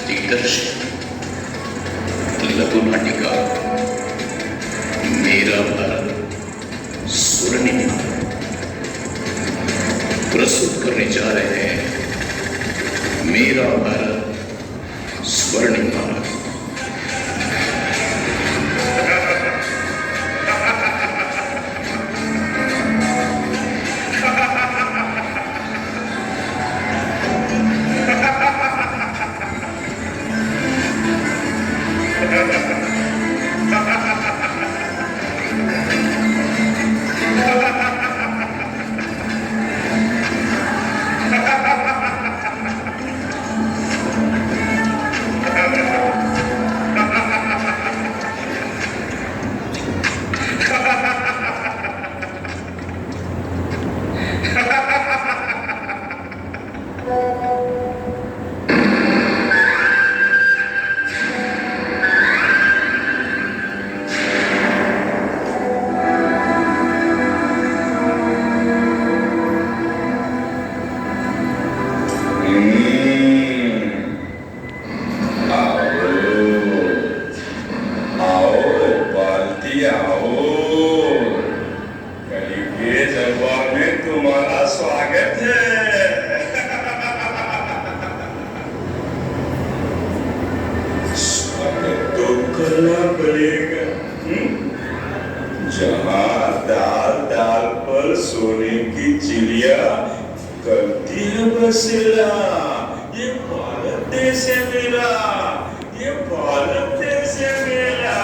दिग्दर्शन लघु नाटिका मेरा भारत स्वर्णिम प्रस्तुत करने जा रहे हैं मेरा भारत स्वर्णिम भारत। जहाँ दाल दाल पर सोने की चिड़िया करती है बसेरा, ये भारत देश है मेरा, ये भारत देश है मेरा।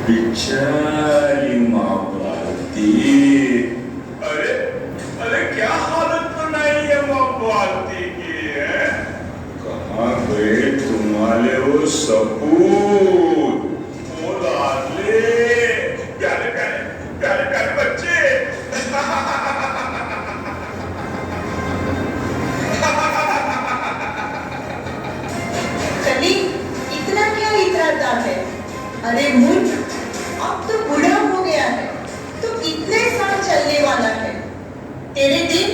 बेचारी माँ भारती, अरे अरे क्या हालत बनाई है माँ भारती की है? कहाँ गए तुम्हारे वो सपूत, वो लाडले प्यारे प्यारे प्यारे प्यारे बच्चे? चली, इतना क्या इतराता है? अरे मूर्ख, अब तो बूढ़ा हो गया है, तो कितने साल चलने वाला है? तेरे दिन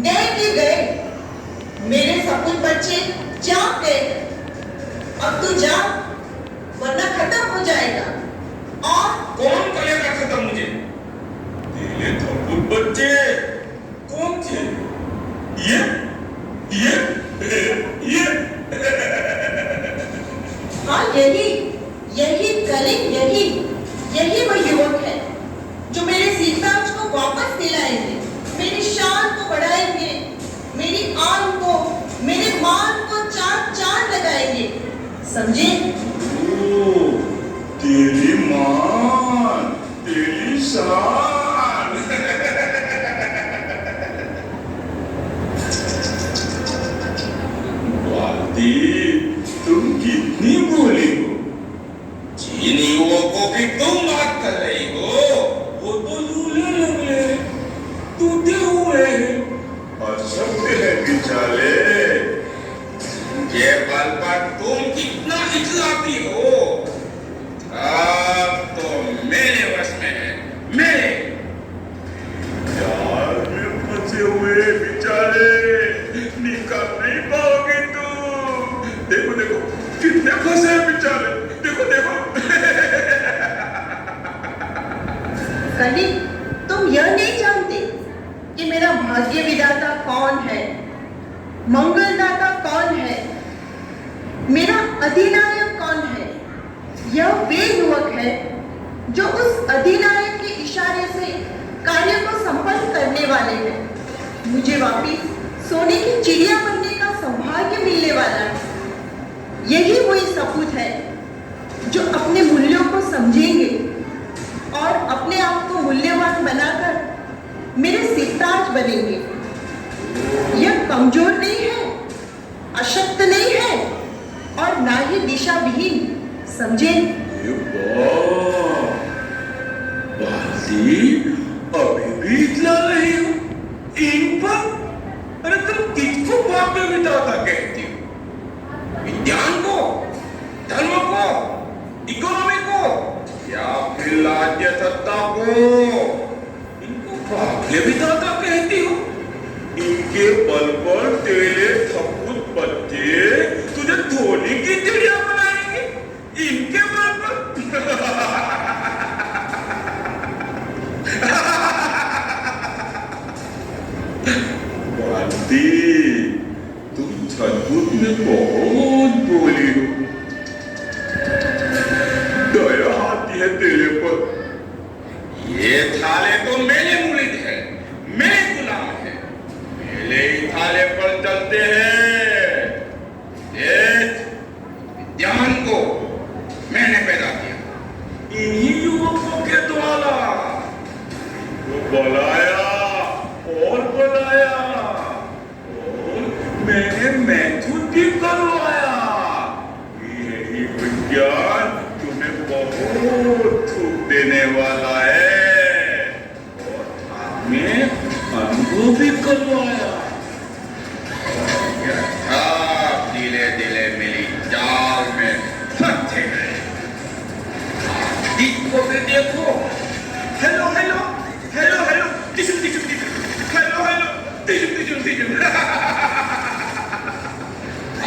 गए कि गए? मेरे सपूत बच्चे जाग गए। अब तू जा, वरना खत्म हो जाएगा। और कौन करेगा खत्म मुझे? तेरे सपूत बच्चे कौन थे? ये हाँ, यही कलिंग, यही वो युवक है जो मेरे सीताज को वापस दिलाएंगे, मेरी शान को बढ़ाएंगे, मेरी आन को, मेरे मान को चार चांद लगाएंगे, समझे? तेरी मान, तेरी शान। भारती, तुम कितनी भोली हो। जिन युवकों की तुम बात कर रही हो, वो तो झूले लगे, टूटे हुए हैं, असभ्य है बेचारे। ये बल पर तुम कितना इखलाती हो। अब तो मेरे वश में है, मेरे प्यार में फंसे हुए बेचारे, निकल नहीं पाओगे तुम। देखो देखो कितने फंसे हैं बेचारे, देखो देखो। कली, तुम यह नहीं जानते कि मेरा भाग्य विधाता कौन है, मंगलदाता कौन है, मेरा अधिनायक कौन है? यह वे युवक है जो उस अधिनायक के इशारे से कार्य को संपन्न करने वाले हैं। मुझे वापिस सोने की चिड़िया बनने का सौभाग्य मिलने वाला है। यही वही सपूत है जो अपने मूल्यों को समझेंगे और अपने आप को मूल्यवान बनाकर मेरे सिताज बनेंगे। यह कमजोर नहीं है, अशक्त नहीं है और ना ही दिशा विहीन, समझे? भारती, अभी भी इतना नहीं हो इन पर? अरे तुम किसको भाग्य विधाता कहती हो? विज्ञान को, धर्म को, इकोनॉमी को, या फिर राज्य सत्ता को? इनको भाग्य विधाता कहती हो? इनका इनके बल पर तेरे सपूत बच्चे तुझे धोनी की चिड़िया बनाएंगे, इनके बल पर। बंटी, तुम सचमुच में बहुत बोली हो। दया आती है तेरे पर। ये थाले तो मेरे मुरीद है, मेरे गुलाम है, मेरे ही थाले पर चलते हैं। देख, विद्यान को मैंने पैदा किया, इन्हीं युवकों के द्वारा वो बुलाया और बुलाया, और मैंने मैथुन भी करवाया। यही विज्ञान तुम्हें बहुत सुख देने वाला है, और हमें अनुभव भी करवाया। धीरे धीरे मेरी जाल में फंसे गए। दीप को भी देखो, hello hello hello hello tissue tissue tissue, hello hello tissue tissue tissue.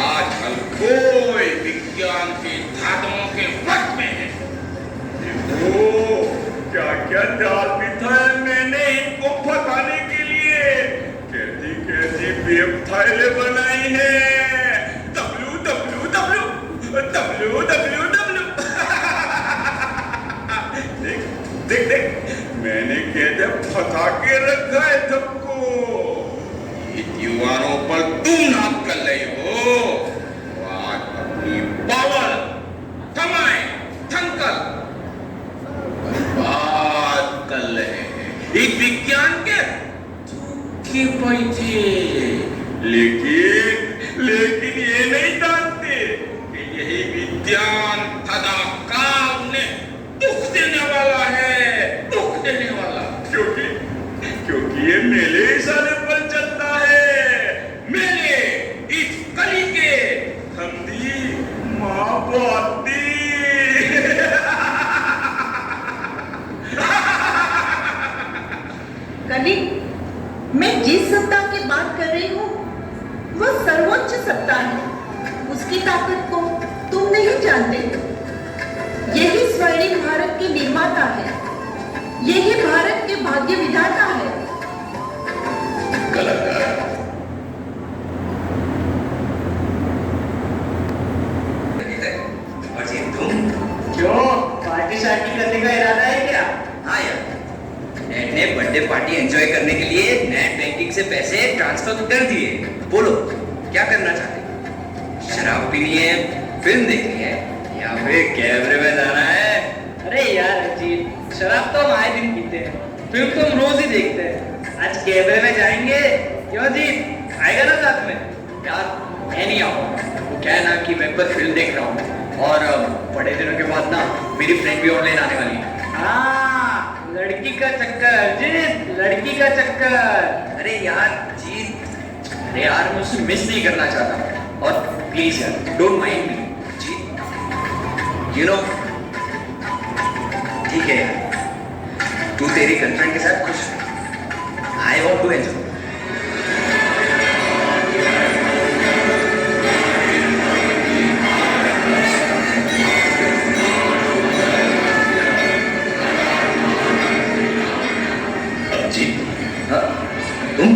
आजकल कोई विज्ञान के धातुओं के वक्त में है। देखो क्या क्या जाल बिछाया मैंने इनको फंसाने के लिए, कैसी कैसी वेबसाइटें बनाई हैं। W W W W W W. देख देख देख, मैंने कैसे फंसा के रखा है सबको। युवाओं पर तुम नाम कर रही हो, आज अपनी पावर कमाए थंकल बर्बाद कर रहे हैं एक विज्ञान के झूठे पैसे। लेकिन ये नहीं जानते कि यही विज्ञान सदा काल ने दुख देने वाला है, दुख देने वाला। क्योंकि ये मेरे इशारे पर चलता है, मेरे इस कली के ठंडी माँ बाती। कली, मैं जिस सत्ता की बात कर रही हूँ वह सर्वोच्च सत्ता है। उसकी ताकत को तुम नहीं जानते। यही स्वर्णिम भारत के निर्माता है, यही भारत के भाग्य विधाता है। कलाकार, और जी तुम क्यों, पार्टी शार्टी करने का इरादा है क्या? हाँ यार, नेट ने बर्थडे पार्टी एंजॉय करने के लिए नेट बैंकिंग से पैसे ट्रांसफर कर दिए। बोलो क्या करना चाहते हो? शराब पीनी है, फिल्म देखनी है, या फिर कैमरे में जाना है? अरे यार अजीत, शराब तो हम आए दिन पीते हैं, फिल्म तो हम रोज ही देखते हैं। आज कैमरे में जाएंगे। क्यों अजीत, आएगा ना साथ में? यार मैं नहीं आऊँगा। वो क्या है ना कि मैं बस फिल्म देख रहा हूँ, और बड़े दिनों के बाद ना मेरी फ्रेंड भी ऑनलाइन आने वाली है। हाँ, लड़की का चक्कर अजीत, लड़की का चक्कर। अरे यार जीत, अरे यार मैं उसे मिस नहीं करना चाहता, और प्लीज यार don't mind me Jeet, you know. ठीक है यार, तू तेरी गर्लफ्रेंड के साथ खुश है। I want to enjoy. Ajit, हाँ, तुम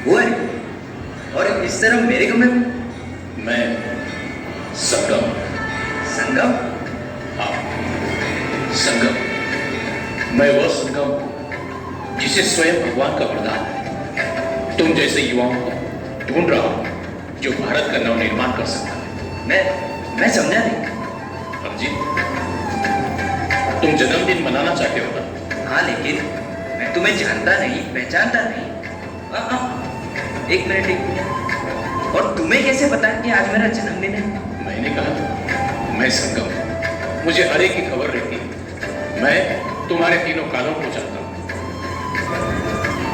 वो है, और इस तरह मेरे कमरे में? मैं संगम। संगम? हाँ, संगम। मैं वह संगम जिसे स्वयं भगवान का वरदान है। तुम जैसे युवाओं को ढूंढ रहा हूं जो भारत का नवनिर्माण कर सकता है। मैं समझा नहीं। अजीत, तुम जन्मदिन मनाना चाहते हो ना? हाँ, लेकिन मैं तुम्हें जानता नहीं, पहचानता नहीं। एक मिनट। और तुम्हें कैसे पता कि आज मेरा जन्मदिन है? मैंने कहा मैं संगम, मुझे हर एक की खबर रहती है। मैं तुम्हारे तीनों कालों को जानता हूं।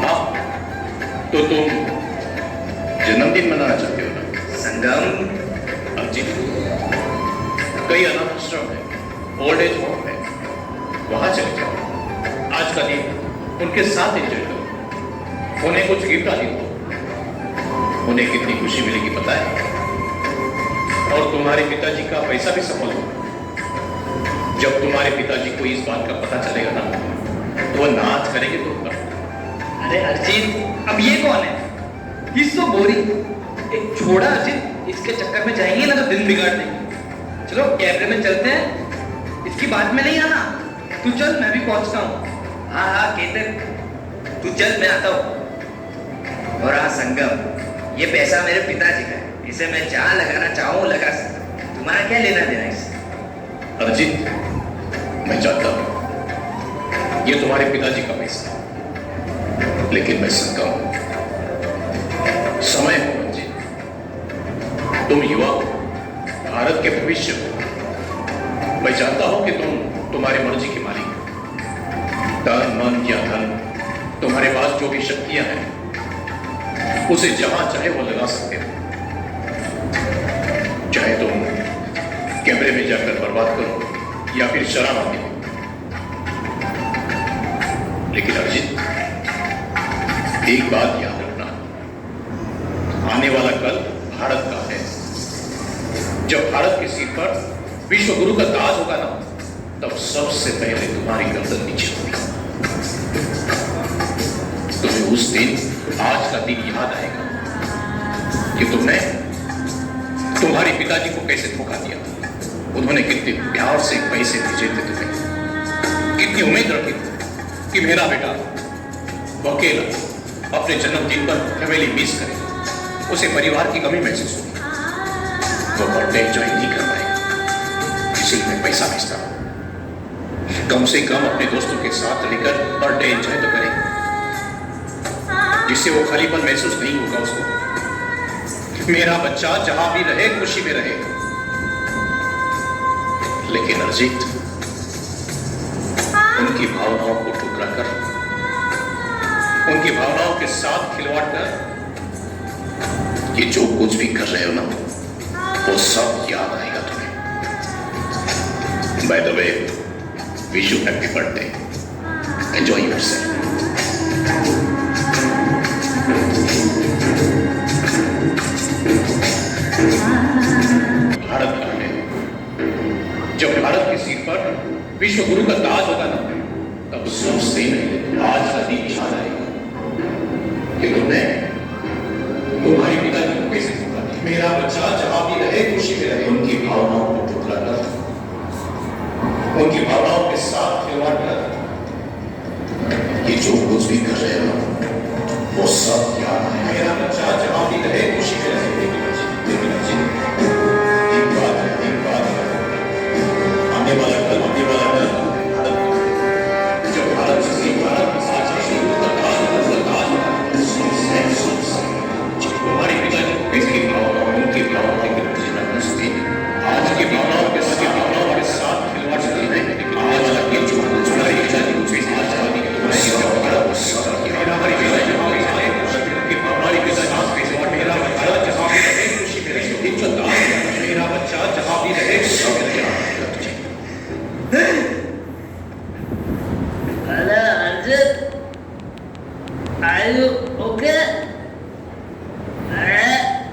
हाँ, तो तुम जन्मदिन मनाना चाहते हो ना? संगम। अजीत, कई अनाथ आश्रम है, ओल्ड एज होम है, वहां चले जाओ। आज का दिन उनके साथ एंजॉय करो, उन्हें कुछ गिफ्ट आदि दो। उन्हें कितनी खुशी मिलेगी पता है? और तुम्हारे पिताजी का पैसा भी सफल होगा। जब तुम्हारे पिताजी को इस बात का पता चलेगा ना, तो वो नाच करेंगे तो ऊपर। अरे अर्जित, अब ये कौन है? He's so boring। एक छोड़ा अर्जित, इसके चक्कर में जाएंगे ना तो दिन बिगाड़ देंगे। चलो कैमरे में चलते हैं, इसकी बात में नहीं आना। तू चल, मैं भी पहुंचता हूँ। हाँ हाँ केतन, तू चल, मैं आता हूँ। और हाँ संगम, ये पैसा मेरे पिताजी का है, इसे मैं जहाँ लगाना चाहूँ लगा सकता हूँ। तुम्हारा क्या लेना देना इससे? अर्जित, मैं जानता हूं ये तुम्हारे पिताजी का पैसा है, लेकिन मैं सकता हूं समय हो अर्जित। तुम युवा हो, भारत के भविष्य हो। मैं जानता हूं कि तुम्हारे मर्जी के मालिक हो। तन मन या धन, तुम्हारे पास जो भी शक्तियां हैं उसे जहां चाहे वो लगा सकते हो। चाहे तुम कैमरे में जाकर बर्बाद करो या फिर शराब आती हो। लेकिन अर्जित, एक बात याद रखना, आने वाला कल भारत का है। जब भारत के सिर पर विश्व गुरु का ताज होगा ना, तब सबसे पहले तुम्हारी गर्दन नीचे होगी। तुम्हें उस दिन आज का दिन याद आएगा कि तुमने तुम्हारे पिताजी को कैसे धोखा दिया। उन्होंने कितने प्यार से पैसे भेजे थे तुम्हें, कितनी उम्मीद रखी थी कि मेरा बेटा वो अकेला अपने जन्मदिन पर फैमिली मिस करेगा, उसे परिवार की कमी महसूस होगी, वो बर्थडे एंजॉय नहीं कर पाएगा। इसलिए मैं पैसा भेजता हूं, कम से कम अपने दोस्तों के साथ रहकर बर्थडे एंजॉय तो करेगा, जिससे वो खालीपन महसूस नहीं होगा उसको। मेरा बच्चा जहां भी रहे खुशी में रहे। लेकिन अर्जित, उनकी भावनाओं को ठुकरा कर, उनकी भावनाओं के साथ खिलवाड़ कर, ये जो कुछ भी कर रहे हो ना, वो सब याद आएगा तुम्हें। By the way, wish you happy birthday, enjoy yourself. Bharat का है, जब भारत के सिर पर विश्व गुरु का ताज होगा ना, तब सोचते नहीं आज का दिन याद आएगा कि तुमने तुम्हारे पिताजी को कैसे धोखा दिया। मेरा बच्चा जहां भी रहे खुशी में रहे। उनकी भावनाओं को ठुकरा कर, उनकी भावनाओं के साथ खिलवाड़ कर, ये जो कुछ भी कर रहे हो वो सब याद आएगा। मेरा बच्चा जहां भी रहे खुशी में रहे। आने वाला कल जब भारत से भारत तुम्हारी पिताजी कैसी भावनाओं, उनकी भावनाओं की आज की भावनाओं के साथ खिलवाड़ करती है। आने वाला कल जो तुम्हारी पिताजी को कैसी आजादी है, मेरा भारत जहां भी रहे खुशी में रहे। मेरा बच्चा जहां भी रहे अरे अर्जित, are you okay? अरे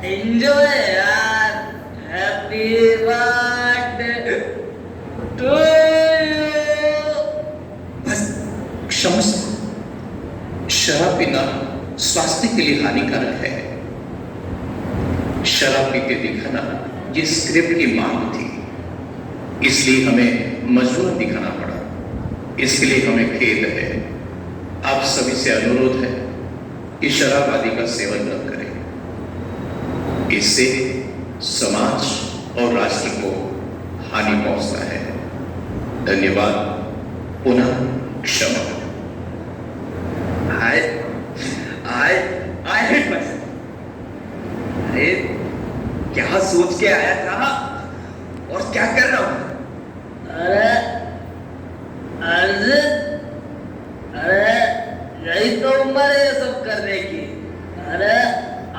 enjoy यार, happy birthday to you। क्षमा, शराब पीना स्वास्थ्य के लिए हानिकारक है। शराब पीते दिखाना ये स्क्रिप्ट की मांग थी, इसलिए हमें मजबूर दिखाना पड़ा। इसके लिए हमें खेद है। आप सभी से अनुरोध है कि शराब आदि का सेवन न करें, इससे समाज और राष्ट्र को हानि पहुंचता है। धन्यवाद, पुनः क्षमा। I hate myself। अरे क्या सोच के आया था और क्या कर रहा हूं? अरे अर्जित, अरे यही तो उम्र है ये सब करने की। अरे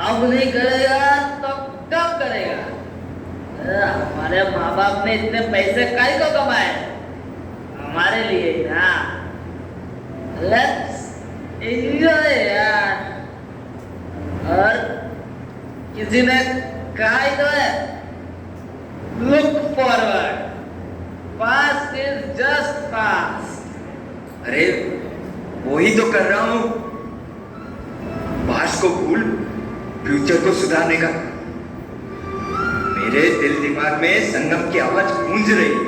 अब नहीं करेगा तो कब करेगा? अरे हमारे माँ बाप ने इतने पैसे काहे को कमाए? हमारे लिए ना। लेट्स एंजॉय यार। और किसी ने कहा ही तो है, look forward, past is just passed. अरे वही तो कर रहा हूं, पास्ट को भूल फ्यूचर को सुधारने का। मेरे दिल दिमाग में संगम की आवाज गूंज रही है,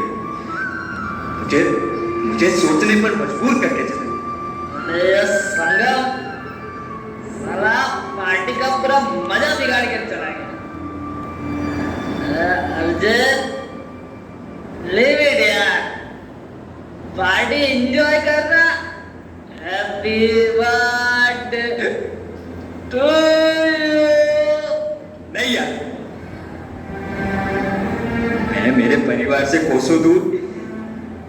मुझे मुझे सोचने पर मजबूर करके चले। अरे संगम साला पार्टी का पूरा मजा बिगाड़ के चला गया। अर्जुन लिव इट यार, पार्टी एंजॉय करना। Happy birthday to you. नहीं यार, मैं मेरे परिवार से कोसों दूर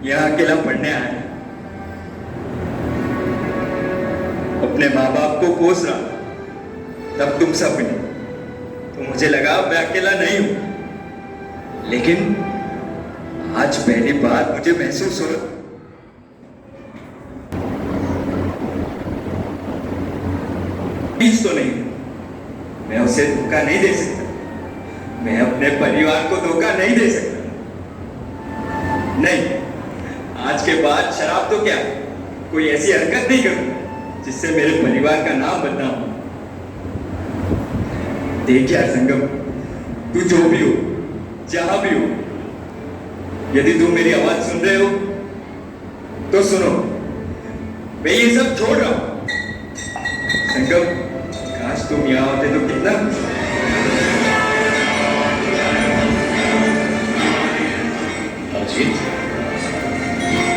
यहाँ अकेला पढ़ने आया, अपने माँ बाप को कोस रहा। तब तुम सब मिले तो मुझे लगा मैं अकेला नहीं हूं, लेकिन आज पहली बार मुझे महसूस हो रहा तो नहीं, मैं उसे धोखा नहीं दे सकता, मैं अपने परिवार को धोखा नहीं दे सकता। नहीं, आज के बाद शराब तो क्या, कोई ऐसी हरकत नहीं करूंगा जिससे मेरे परिवार का नाम बदनाम हो। देख यार संगम, तू जो भी हो, जहां भी हो, यदि तुम मेरी आवाज सुन रहे हो तो सुनो, मैं ये सब छोड़ रहा हूं। संगम, काश तुम यहां होते तो कितना अजीत,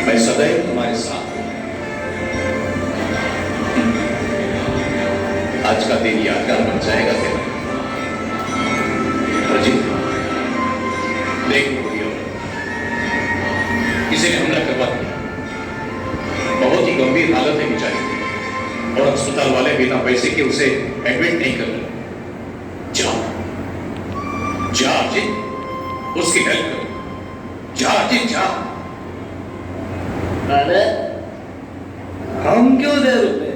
मैं सदैव तुम्हारे साथ हूं। आज का दिन यादगार बन जाएगा तेरा। अजीत, देख गोलियों, किसी ने हमला करवा दिया, बहुत ही गंभीर हालत है बेचारी की, और अस्पताल वाले बिना पैसे के उसे एडमिट नहीं कर रहे। जा जा अजीत, उसकी हेल्प करो। जा अजीत जा। अरे हम क्यों दे रुपए?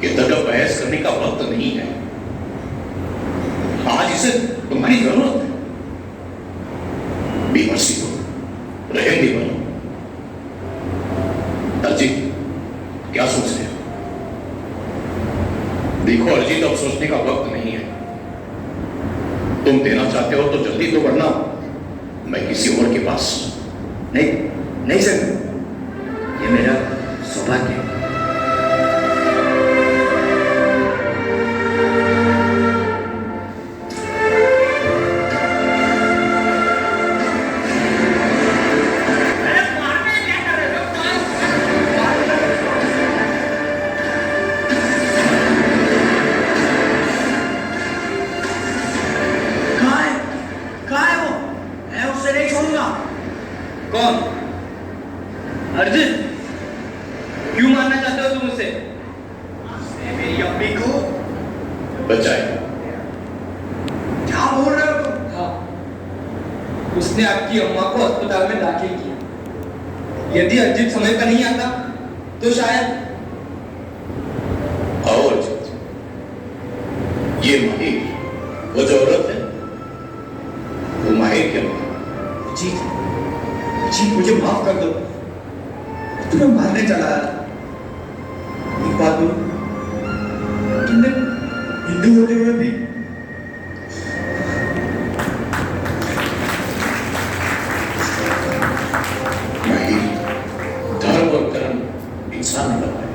ये तक बहस करने का वक्त नहीं है, आज इसे तुम्हारी जरूरत है। बी मर्सीफुल, रहम भी बनो। अर्जित, क्या सोच रहे हो? देखो अर्जित, अब सोचने का वक्त नहीं है। तुम देना चाहते हो तो जल्दी तो बढ़ना, मैं किसी और के पास। नहीं नहीं सर, ये मेरा सौभाग्य है। कौन? अर्जुन, क्यों मारना चाहते हो तुम उसे? मेरी अम्मी को बचाए। क्या बोल रहे हो तुम? हाँ, उसने आपकी अम्मा को अस्पताल में दाखिल किया। यदि अर्जित समय पर नहीं आता तो शायद। आओ अर्जित, ये माहिर, वो जो औरत है, वो माहिर क्या है? जी जी, मुझे माफ कर दो, तुम्हें मारने चला आया। एक बात बोलो, तुमने हिंदू होते हुए भी माहिर, धर्म और कर्म इंसान ने बनाए।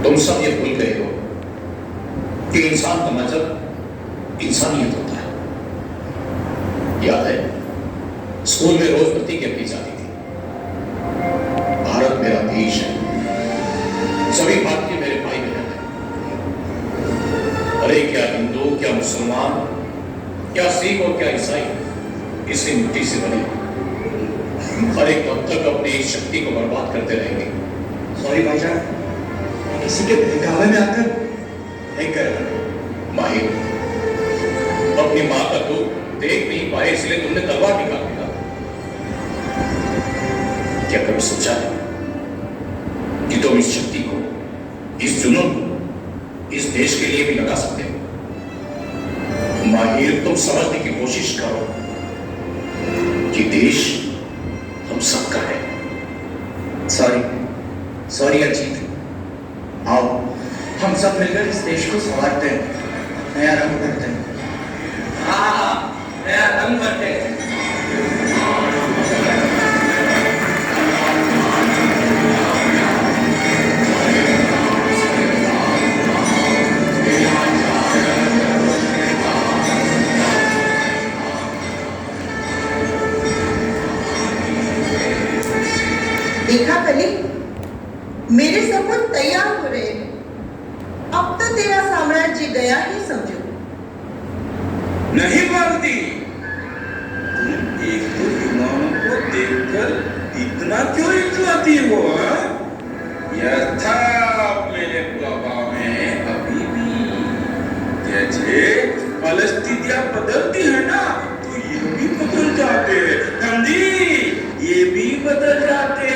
तुम सब ये भूल गए हो कि इंसान का मतलब इंसानियत होता है। याद है, स्कूल में रोज प्रतिज्ञा की जाती थी, भारत मेरा देश है, सभी भारतीय मेरे भाई बहन हैं। अरे क्या हिंदू, क्या मुसलमान, क्या सिख और क्या ईसाई, इसी मिट्टी से बने। अरे कब तक अपनी इस शक्ति को बर्बाद करते रहेंगे? सॉरी भाईजान, किसी के बहकावे में आकर नहीं कर रहा। माहिर, अपनी मां का दुख देख नहीं पाए इसलिए तुमने तलवार निकाल दिया। क्या कभी सोचा है कि तुम इस शक्ति को, इस जुनून को, इस देश के लिए भी लगा सकते हो? माहिर, तुम समझने की कोशिश करो कि देश हम सबका है। सॉरी सॉरी अजीत, आओ हम सब मिलकर इस देश को संवारते हैं, नया रंग भरते हैं। हाँ, नया रंग भरते हैं। देखा कली, मेरे सबूत तैयार हो रहे हैं। अब तो तेरा साम्राज्य गया ही समझो। नहीं भारती, तुम एक तो युवाओं को देखकर इतना क्यों इतलाती हो? यह था मेरे प्रभाव में अभी भी। जैसे परिस्थितियां बदलती है ना, तो ये भी बदल जाते। समझी? ये भी बदल जाते।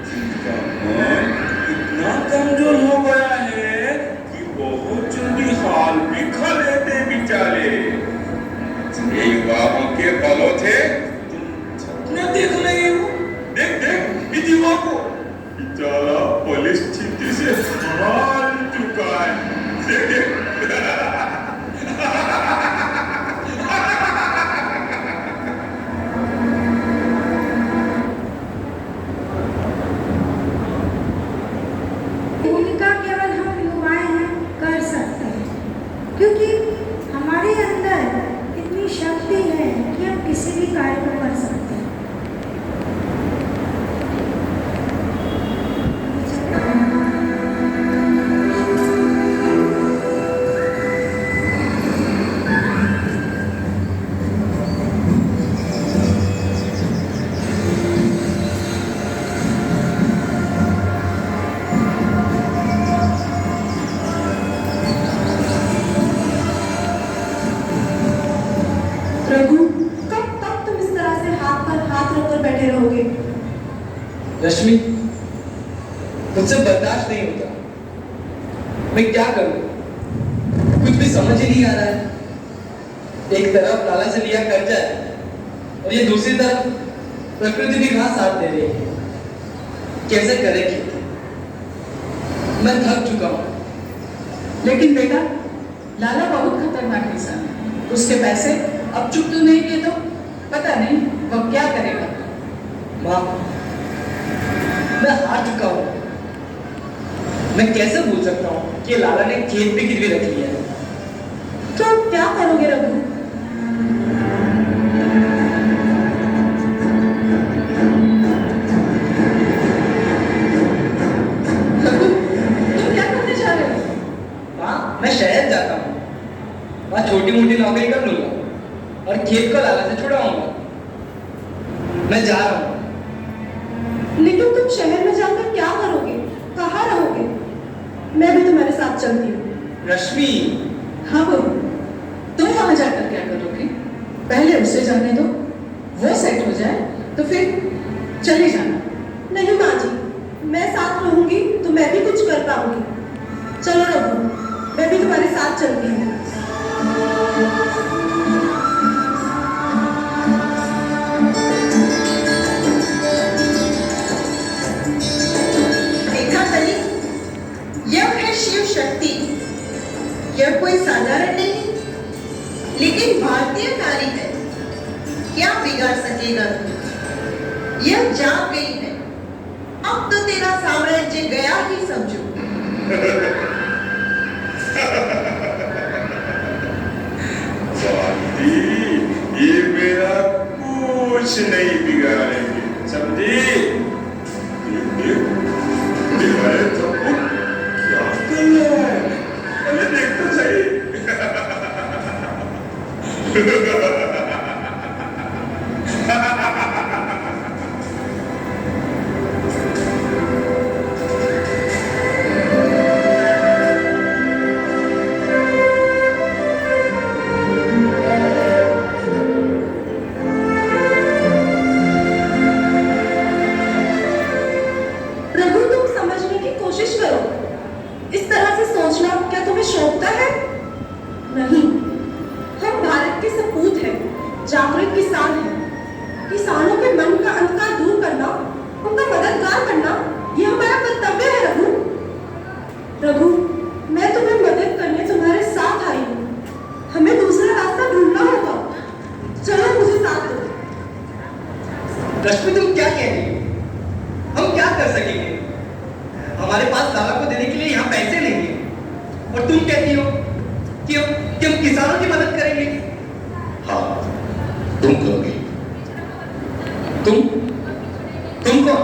जिनका मन इतना कमजोर हो गया है कि बहुत जल्दी हाल भी खा लेते बेचारे। ये युवाओं के बलों थे, तुम सपने देख रही हो। देख देख इस युवा को, बेचारा परिस्थिति से हार चुका है। देख देख। भूमिका केवल हम युवाएं हैं कर सकते हैं, क्योंकि हमारे अंदर इतनी शक्ति है कि हम किसी भी कार्य को कर सकते हैं। रघु, कब तक तुम इस तरह से हाथ पर हाथ रखकर बैठे रहोगे? रश्मि, मुझसे बर्दाश्त नहीं होता। मैं क्या करूं? कुछ भी समझ ही नहीं आ रहा है। एक तरफ लाला से लिया कर्जा है और ये दूसरी तरफ प्रकृति भी घास साथ दे रही है। कैसे करेगी? मैं थक चुका हूं। लेकिन बेटा, लाला बहुत खतरनाक इंसान है। उसके पैसे अब चुप तो नहीं किए तो पता नहीं वह क्या करेगा। माँ, मैं हार चुका हूं। मैं कैसे भूल सकता हूँ कि लाला ने खेत भी गिरवी रख लिया है। तो क्या करोगे रघु? रघु, तुम क्या करने जा रहे हो? माँ, मैं शहर जाता हूँ। वहाँ छोटी मोटी नौकरी कर लूंगा और खेत को लाला से छुड़ाऊंगा। मैं जा रहा हूँ। लेकिन तुम शहर में जाकर क्या करोगे? कहाँ रहोगे? मैं भी तुम्हारे साथ चलती हूँ। रश्मि, हाँ बहू, तुम वहां जाकर क्या करोगे? पहले उसे जाने दो, वो सेट हो जाए तो फिर चले जाना। नहीं माँ जी, मैं साथ रहूंगी तो मैं भी कुछ कर पाऊंगी। चलो रघु, मैं भी तुम्हारे साथ चलती हूँ। देखा कली, यह है शिव शक्ति। यह कोई साधारण नहीं, लेकिन भारतीय नारी है। क्या बिगाड़ सकेगा तू? यह जाग गई है। अब तो तेरा साम्राज्य गया ही समझो। स्वाति, ये मेरा कुछ नहीं बिगाड़ेंगे। समझी? तुम्हारे सबको क्या कर रहा है? अरे देख तो सही। रश्मि तुम क्या कह रही हो? हम क्या कर सकेंगे? हमारे पास दादा को देने के लिए यहाँ पैसे नहीं है। और तुम कहती हो कि हम किसानों की मदद करेंगे। हाँ, तुम करोगे। तुम कौन?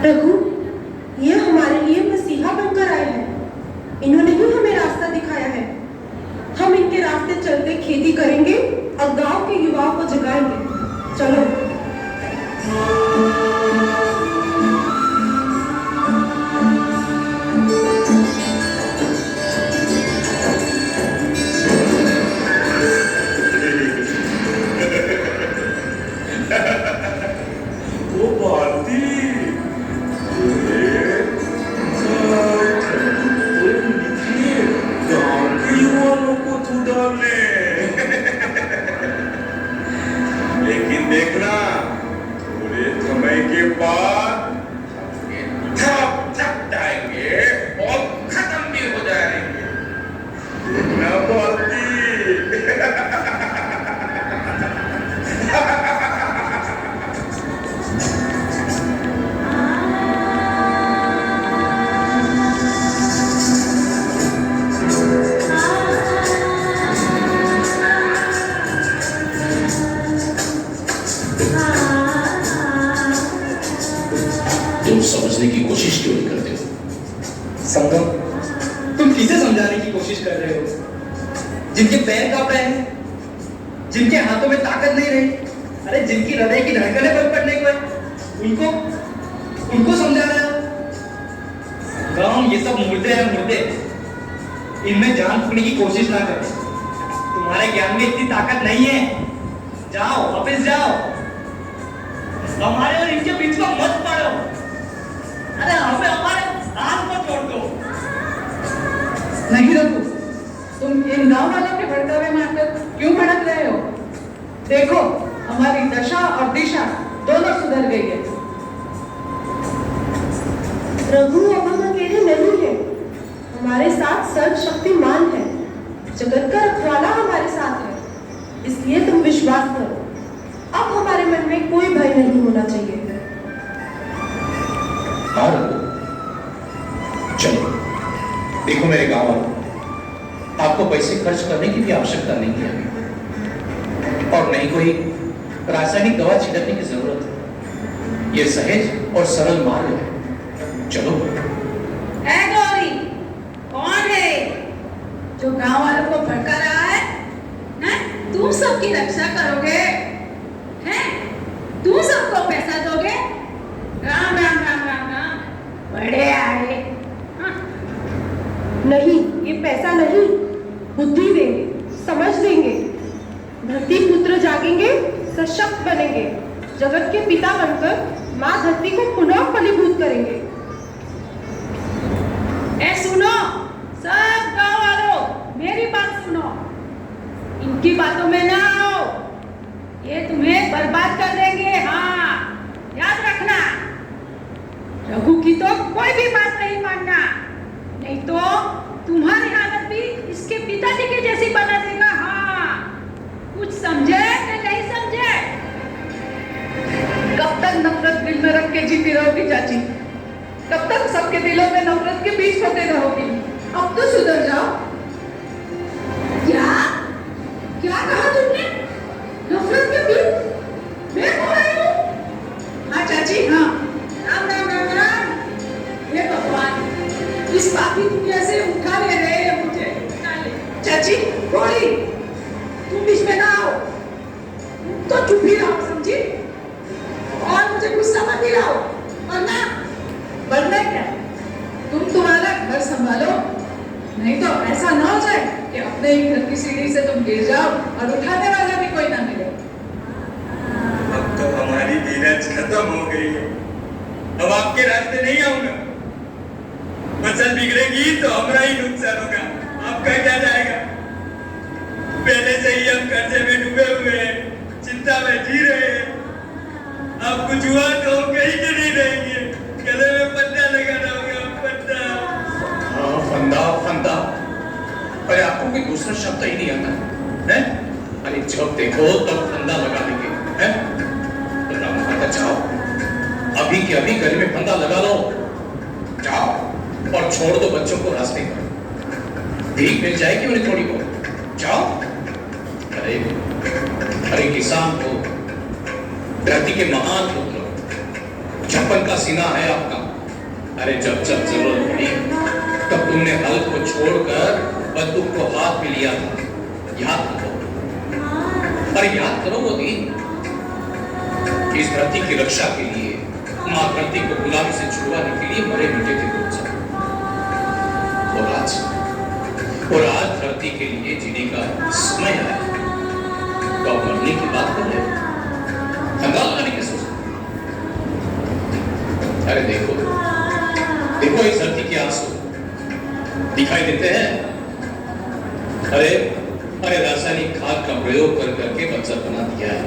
रघु, ये हमारे लिए मसीहा बनकर आए हैं। इन्होंने ही हमें रास्ता दिखाया है। हम इनके रास्ते चलते खेती करेंगे और गांव के युवाओं को जगाएंगे। चलो। वो भारती गांव के युवाओं को तू डालने लेकिन देखना थोड़े समय के बाद थक जाएंगे और खत्म भी हो जाएंगे। देखना भारती। तुम समझने की कोशिश क्यों नहीं करते हो? संगम, तुम किसे समझाने की कोशिश कर रहे हो? जिनके पैर कांप रहे हैं, जिनके हाथों में ताकत नहीं रही, अरे जिनकी हृदय की धड़कनें बंद पड़ने को है, उनको समझा रहे हो? गांव ये सब मुर्दे हैं, मुर्दे। इनमें जान फूकने की कोशिश ना करो। तुम्हारे ज्ञान में इतनी ताकत नहीं है। जाओ, वापस जाओ। हमारे और इनके बीच में मत पड़ो। अरे हमें हमारे हाथ को छोड़ दो। नहीं रघु, तुम इन गांव वालों के भड़कावे में आकर क्यों भड़क रहे हो? देखो, हमारी दशा और दिशा दोनों सुधर गई है। रघु, अब हम अकेले नहीं हैं। हमारे साथ सर्वशक्तिमान है। जगत का रखवाला हमारे साथ है। इसलिए तुम विश्वास करो। अब हमारे मन में कोई भय नहीं होना चाहिए। हाँ रघु, चलो। देखो मेरे गांव वालों, आपको पैसे खर्च करने की भी आवश्यकता नहीं है और नहीं कोई रासायनिक दवा छिड़कने की जरूरत है। यह सहज और सरल मार्ग है। चलो। है गौरी, कौन है जो गांव वालों को भड़का रहा है? तुम सबकी रक्षा करोगे? हैं? तुम सबको पैसा दोगे? राम राम राम राम राम, बड़े आए। नहीं, ये पैसा नहीं, बुद्धि देंगे, समझ देंगे। धरती पुत्र जागेंगे, सशक्त बनेंगे, जगत के पिता बनकर माँ धरती को पुनः फलीभूत करेंगे। ए सुनो, सब गांव वालों, मेरी बात सुनो। इनकी बातों में ना आओ, ये तुम्हें बर्बाद कर देंगे। हाँ, याद रखना। रघु की तो कोई भी बात नहीं मानना, नहीं तो तुम्हारी हालत भी इसके पिताजी के जैसी बना देगा। हाँ, कुछ समझे कि नहीं समझे? कब तक नफरत दिल में रख के जीती रहोगी चाची? कब तक सबके दिलों में नफरत के बीज होते रहोगी? अब तो सुधर जाओ। क्या क्या कहा तुमने? नफरत के बीज? मैं बोल रही हूँ? हाँ चाची, हाँ। राम राम राम राम। हे भगवान, इस पापी दुनिया से उठा ले रहे हैं मुझे। चाची, गौरी, तुम बीच में ना आओ। तो चुप ही रहो, समझी? और मुझे गुस्सा मत दिलाओ, वरना क्या? तुम तुम्हारा घर संभालो, नहीं तो ऐसा ना हो जाए कि अपने ही घर की सीढ़ी से तुम गिर जाओ और उठाने वाला भी कोई ना मिले। अब तो हमारी धीरज खत्म हो गई है। अब आपके रास्ते नहीं आऊंगा। फसल बिगड़ेगी तो हमारा ही नुकसान होगा, आपका क्या जाएगा? पहले से ही हम कर्जे में डूबे हुए हैं, चिंता में जी रहे हैं। अब कुछ हुआ तो हम कहीं के नहीं रहेंगे, गले में पट्टा लगाना होगा, पट्टा। हाँ, फंदा फंदा। अरे आपको कोई दूसरा शब्द ही नहीं आता है? अरे जब देखो तब फंदा लगा देंगे। हैं? तो रामघाटा जाओ, अभी के अभी गले में फंदा लगा लो, जाओ और छोड़ दो बच्चों को रास्ते पर। भीख मिल जाएगी उन्हें थोड़ी बहुत, जाओ। अरे किसान हो, धरती के महान पुत्र, छप्पन का सीना है आपका। अरे जब जब जरूरत पड़ी तब तुमने हल को छोड़कर बंदूक को हाथ में लिया था, याद करो। अरे याद करो वो दिन, इस धरती की रक्षा के लिए, मां धरती को गुलामी से छुड़वाने के लिए मरे मिटे थे लोग सब। और आज धरती के लिए जीने का समय है, तो अब मरने की बात कर रहे हो, हंगामा लगाने की सोच। अरे देखो देखो, इस धरती के आंसू दिखाई देते हैं। अरे रासायनिक खाद का प्रयोग कर करके बंजर बना दिया है,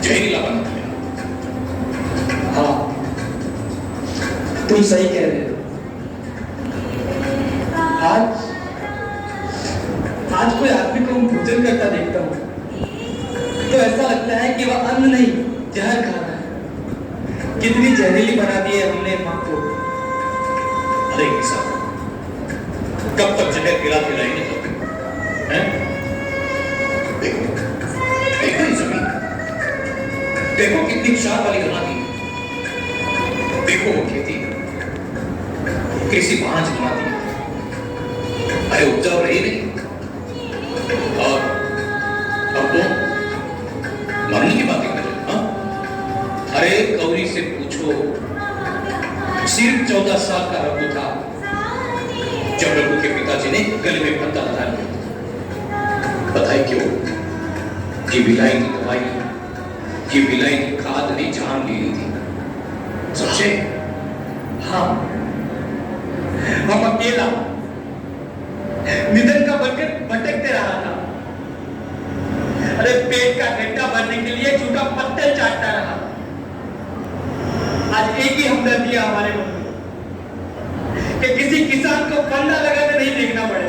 जहरीला बना दिया। हाँ, तुम सही कह रहे हो। आज कोई आदमी को भोजन करता देखता हूँ तो ऐसा लगता है कि वह अन्न नहीं, जहर खा रहा है। कितनी जहरीली बना दी है हमने माँ को। अरे किसान, कब तक जहर खिलाते रहेंगे तो? देखो देखो ये जमीन, देखो कितनी क्षार वाली बना दी। देखो वो खेती कैसी भांज बना दी। अरे उपजाऊ रही नहीं, और अब तो मरने की बातें कर रहे हो। अरे कौरी से पूछो, सिर्फ 14 साल का रघु था जब रघु के पिताजी ने गले में फंदा लगा लिया। बताइए क्यों? ये बिलाई की दवाई, ये बिलाई की खाद ने जान ले ली थी। सोचे? हाँ, हम अकेला निधन का बनकर भटकते रहा था। अरे पेट का गड्ढा भरने के लिए झूठा पत्थर चाटता रहा। आज एक ही हमदर्दी है हमारे मन में कि किसी किसान को फंदा लगाते नहीं देखना पड़े।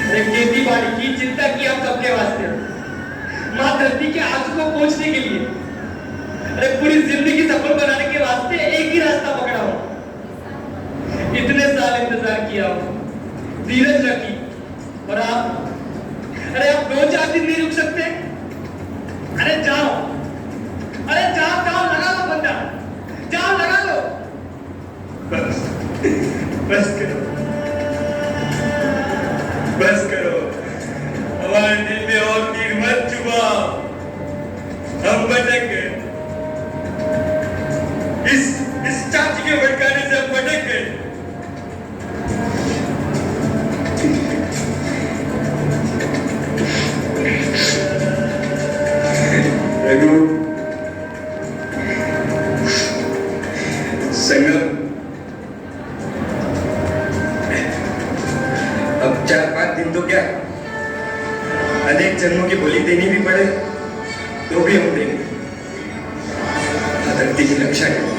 अरे खेती बाड़ी की चिंता की हम सबके वास्ते, मां धरती के आंसू को पहुंचने के लिए। अरे पूरी जिंदगी सफल बनाने के वास्ते एक ही रास्ता पकड़ा हो। इतने साल इंतजार किया हो, धीरज रखी, और आप, अरे आप 2-4 दिन नहीं रुक सकते? अरे जाओ, अरे जाओ जाओ, लगा लो बंदा, जाओ लगा लो। बस करो, बस करो, हमारे दिल में और तीर मत चुभाओ। हम भटक गए, इस चाची के भटकाने से हम भटक गए। रघु, संगम, अब 4-5 दिन तो क्या, अनेक जन्मों की बोली देनी भी पड़े तो भी हम देंगे। धरती की रक्षा करें।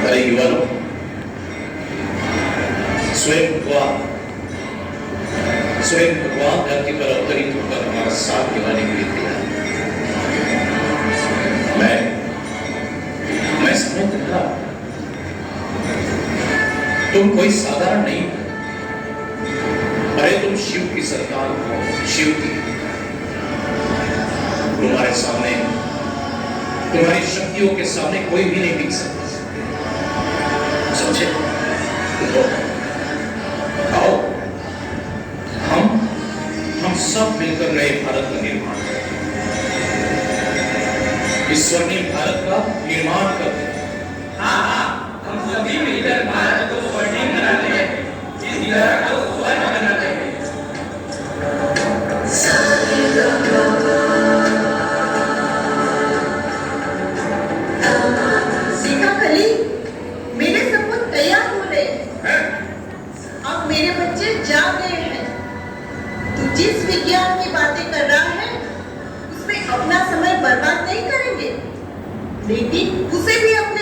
अरे युवाओं, स्वयं भगवान धरती पर अवतरित होकर हमारा साथ निभाने के लिए तैयार। मैं समझ रहा, तुम कोई साधारण नहीं हो। अरे तुम शिव की संतान हो, शिव की। तुम्हारे सामने, तुम्हारी शक्तियों के सामने कोई भी नहीं टिक सकता। समझे? तो आओ, हम सब मिलकर नए भारत का निर्माण करें। इस स्वर्णिम भारत का निर्माण करते हैं। हाँ, हम सभी मिलकर भारत को स्वर्णिम बनाते हैं, इस तरह को स्वर्ण बनाते हैं। सीखा खली, मेरे सपूत तैयार हो रहे हैं। अब मेरे बच्चे जा गए हैं। तू जिस विज्ञान की बातें कर रहा है उसमें अपना समय बर्बाद नहीं करेंगे, लेकिन उसे भी अपना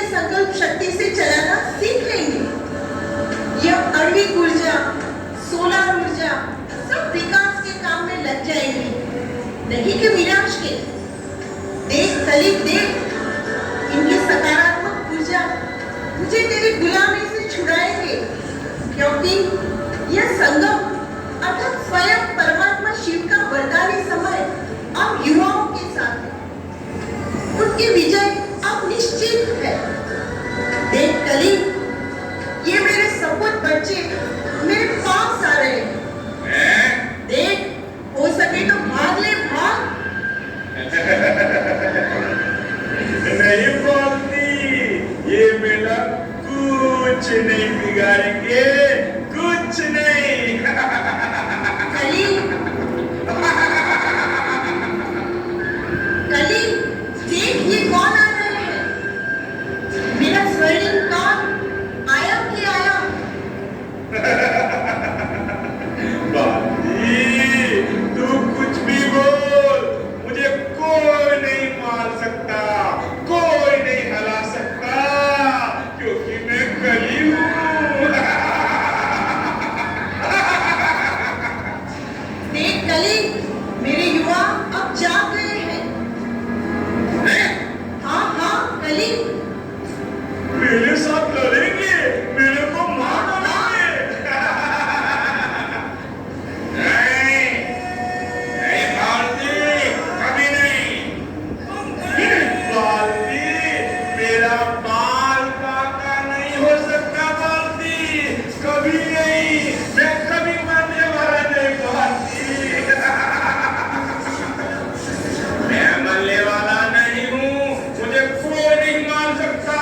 क्योंकि यह संगम अर्थात स्वयं परमात्मा शिव का वरदानी समय अब युवाओं के साथ है। उनकी विजय अब निश्चित है। देख कली, ये मेरे सपूत बच्चे मेरे पास आ रहे हैं। देख, हो सके तो भाग ले, भाग। नहीं बोलती, ये मेरा कुछ नहीं बिगाड़ेंगे, कुछ नहीं। कली, कली, देख ये कौन आ रहे हैं? मेरा स्वर्णिम कौन आया कि आया? बाजी, तू कुछ भी बोल, मुझे कोई नहीं मार सकता, कोई नहीं हला सकता, क्योंकि मैं कली हूँ। देख कली, मेरे युवा अब जाग गए हैं। हाँ हाँ कली, मेरे साथ लड़ेंगे, मेरे को मार डालेंगे। नहीं, नहीं भारती, कभी नहीं। भारती, मेरा बाल काका नहीं हो सकता भारती, कभी नहीं, मैं कभी मरने वाला नहीं भारती। मैं मरने वाला नहीं हूँ, मुझे कोई नहीं मार सकता।